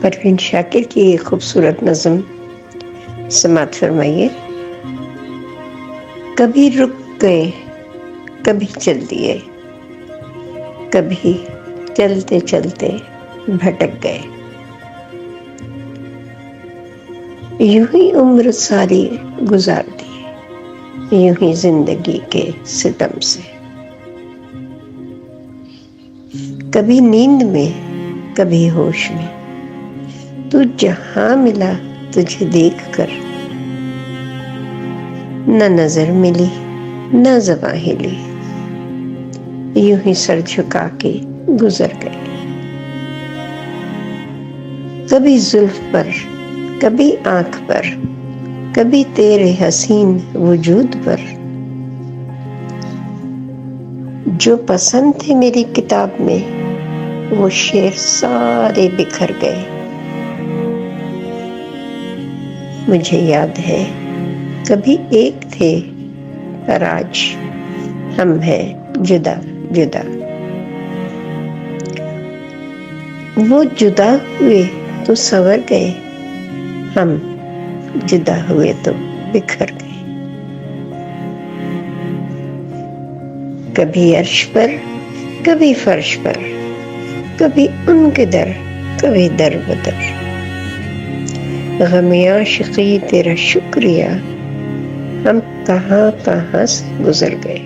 پروین شاکر کی ایک خوبصورت نظم سماعت فرمائیے۔ کبھی رک گئے، کبھی چل دیے، کبھی چلتے چلتے بھٹک گئے، یوں ہی عمر ساری گزار دی، یوں ہی زندگی کے ستم سے، کبھی نیند میں کبھی ہوش میں، تو جہاں ملا تجھے دیکھ کر، نہ نظر ملی نہ زباں ہلی، یوں ہی سر جھکا کے گزر گئے، کبھی زلف پر کبھی آنکھ پر، کبھی تیرے حسین وجود پر، جو پسند تھے میری کتاب میں وہ شعر سارے بکھر گئے، مجھے یاد ہے کبھی ایک تھے پر آج ہم ہیں جدا جدا، وہ جدا ہوئے تو سنور گئے، ہم جدا ہوئے تو بکھر گئے، کبھی عرش پر کبھی فرش پر، کبھی ان کے در کبھی در بدر، غم عاشقی تیرا شکریہ، ہم کہاں کہاں سے گزر گئے۔